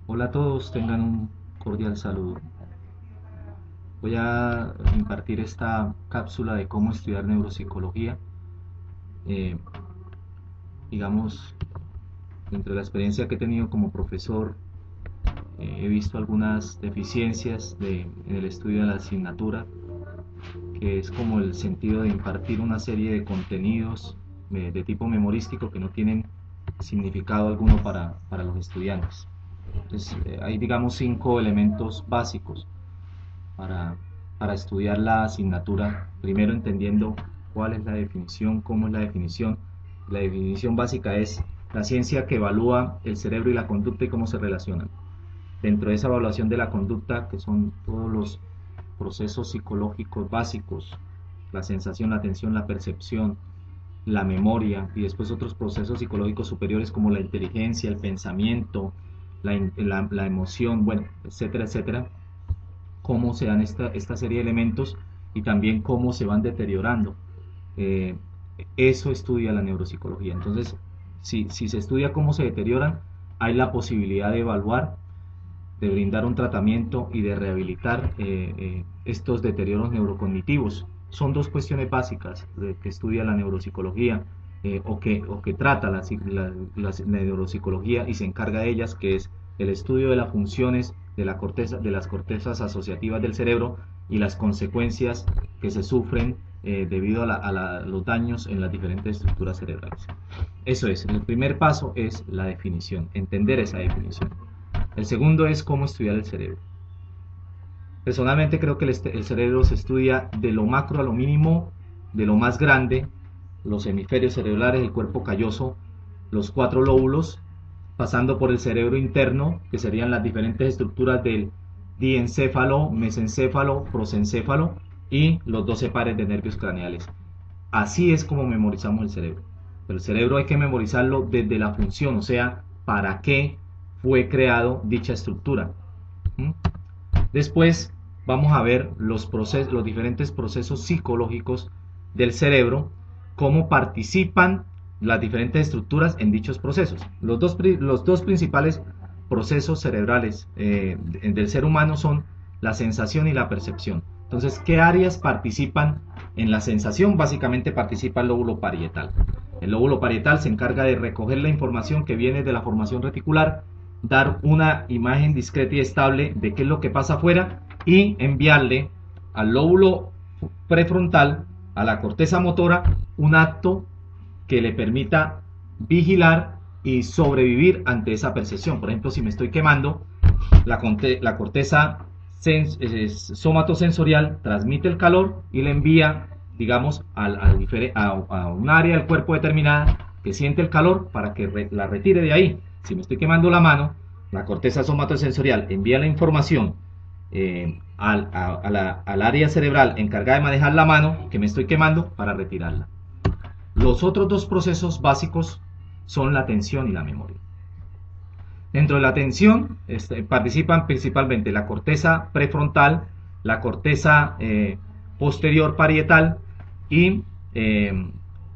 Hola a todos, tengan un cordial saludo. Voy a impartir esta cápsula de cómo estudiar neuropsicología. Eh, digamos, dentro de la experiencia que he tenido como profesor, he visto algunas deficiencias en el estudio de la asignatura, que es como el sentido de impartir una serie de contenidos de tipo memorístico que no tienen significado alguno para los estudiantes. Entonces, hay, digamos, 5 elementos básicos para, para estudiar la asignatura, primero entendiendo cuál es la definición, cómo es la definición. La definición básica es la ciencia que evalúa el cerebro y la conducta y cómo se relacionan. Dentro de esa evaluación de la conducta, que son todos los procesos psicológicos básicos, la sensación, la atención, la percepción, la memoria y después otros procesos psicológicos superiores como la inteligencia, el pensamiento, la emoción, bueno, etcétera, etcétera, cómo se dan esta serie de elementos y también cómo se van deteriorando. Eh, Eso estudia la neuropsicología. Entonces, si se estudia cómo se deterioran, hay la posibilidad de evaluar, de brindar un tratamiento y de rehabilitar estos deterioros neurocognitivos. Son dos cuestiones básicas que estudia la neuropsicología o que trata la neuropsicología y se encarga de ellas, que es el estudio de las funciones de las cortezas asociativas del cerebro y las consecuencias que se sufren debido a los daños en las diferentes estructuras cerebrales. Eso es, el primer paso es la definición, entender esa definición. El segundo es cómo estudiar el cerebro. Personalmente creo que el cerebro se estudia de lo macro a lo mínimo, de lo más grande, los hemisferios cerebrales, el cuerpo calloso, los 4 lóbulos, pasando por el cerebro interno, que serían las diferentes estructuras del diencéfalo, mesencéfalo, prosencéfalo y los 12 pares de nervios craneales. Así es como memorizamos el cerebro. Pero el cerebro hay que memorizarlo desde la función, o sea, para qué fue creado dicha estructura. ¿Mm? Después vamos a ver los diferentes procesos psicológicos del cerebro, cómo participan las diferentes estructuras en dichos procesos. Los dos principales procesos cerebrales del ser humano son la sensación y la percepción. Entonces, ¿qué áreas participan en la sensación? Básicamente participa el lóbulo parietal. El lóbulo parietal se encarga de recoger la información que viene de la formación reticular, dar una imagen discreta y estable de qué es lo que pasa afuera y enviarle al lóbulo prefrontal, a la corteza motora, un acto que le permita vigilar y sobrevivir ante esa percepción. Por ejemplo, si me estoy quemando, la corteza somatosensorial transmite el calor y le envía, digamos, a un área del cuerpo determinada que siente el calor para que la retire de ahí. Si me estoy quemando la mano, la corteza somatosensorial envía la información al área cerebral encargada de manejar la mano que me estoy quemando para retirarla. Los otros dos procesos básicos son la atención y la memoria. Dentro de la atención participan principalmente la corteza prefrontal, la corteza posterior parietal y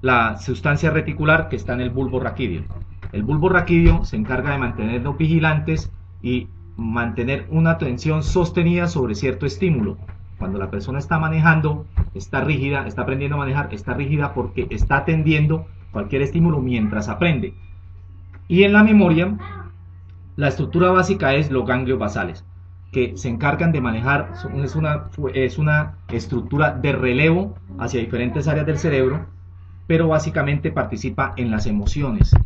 la sustancia reticular que está en el bulbo raquídeo. El bulbo raquídeo se encarga de mantenernos vigilantes y mantener una atención sostenida sobre cierto estímulo. Cuando la persona está manejando, está rígida, está aprendiendo a manejar, está rígida porque está atendiendo cualquier estímulo mientras aprende. Y en la memoria, la estructura básica es los ganglios basales, que se encargan de manejar, es una estructura de relevo hacia diferentes áreas del cerebro, pero básicamente participa en las emociones,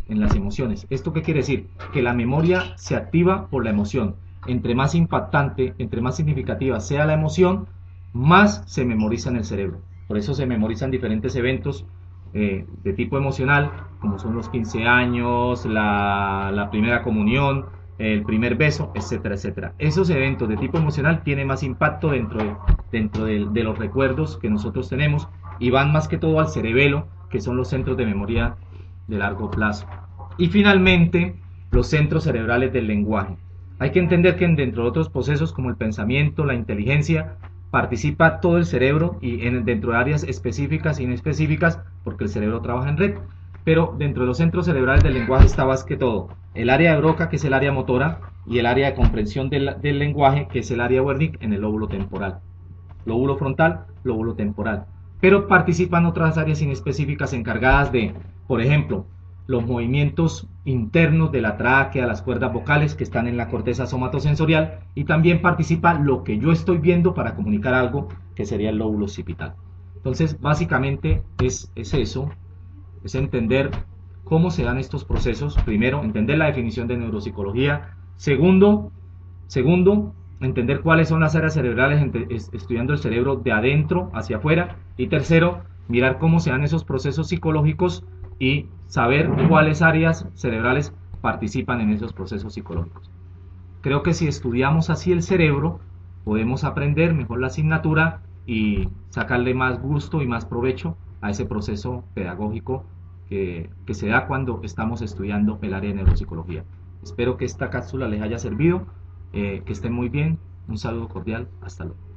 ¿Esto qué quiere decir? Que la memoria se activa por la emoción. Entre más impactante, entre más significativa sea la emoción, más se memoriza en el cerebro. Por eso se memorizan diferentes eventos de tipo emocional, como son los 15 años, la primera comunión, el primer beso, etcétera, etcétera. Esos eventos de tipo emocional tienen más impacto dentro de los recuerdos que nosotros tenemos y van más que todo al cerebelo, que son los centros de memoria de largo plazo. Y finalmente, los centros cerebrales del lenguaje. Hay que entender que dentro de otros procesos como el pensamiento, la inteligencia, participa todo el cerebro y dentro de áreas específicas e inespecíficas, porque el cerebro trabaja en red. Pero dentro de los centros cerebrales del lenguaje está más que todo el área de Broca, que es el área motora, y el área de comprensión del lenguaje, que es el área de Wernicke, en el lóbulo temporal. Lóbulo frontal, lóbulo temporal. Pero participan otras áreas inespecíficas encargadas de, por ejemplo, los movimientos internos de la tráquea, las cuerdas vocales que están en la corteza somatosensorial, y también participa lo que yo estoy viendo para comunicar algo, que sería el lóbulo occipital. Entonces, básicamente es eso, es entender cómo se dan estos procesos. Primero, entender la definición de neuropsicología. Segundo, entender cuáles son las áreas cerebrales, estudiando el cerebro de adentro hacia afuera. Y tercero, mirar cómo se dan esos procesos psicológicos y saber cuáles áreas cerebrales participan en esos procesos psicológicos. Creo que si estudiamos así el cerebro, podemos aprender mejor la asignatura y sacarle más gusto y más provecho a ese proceso pedagógico que se da cuando estamos estudiando el área de neuropsicología. Espero que esta cápsula les haya servido, que estén muy bien, un saludo cordial, hasta luego.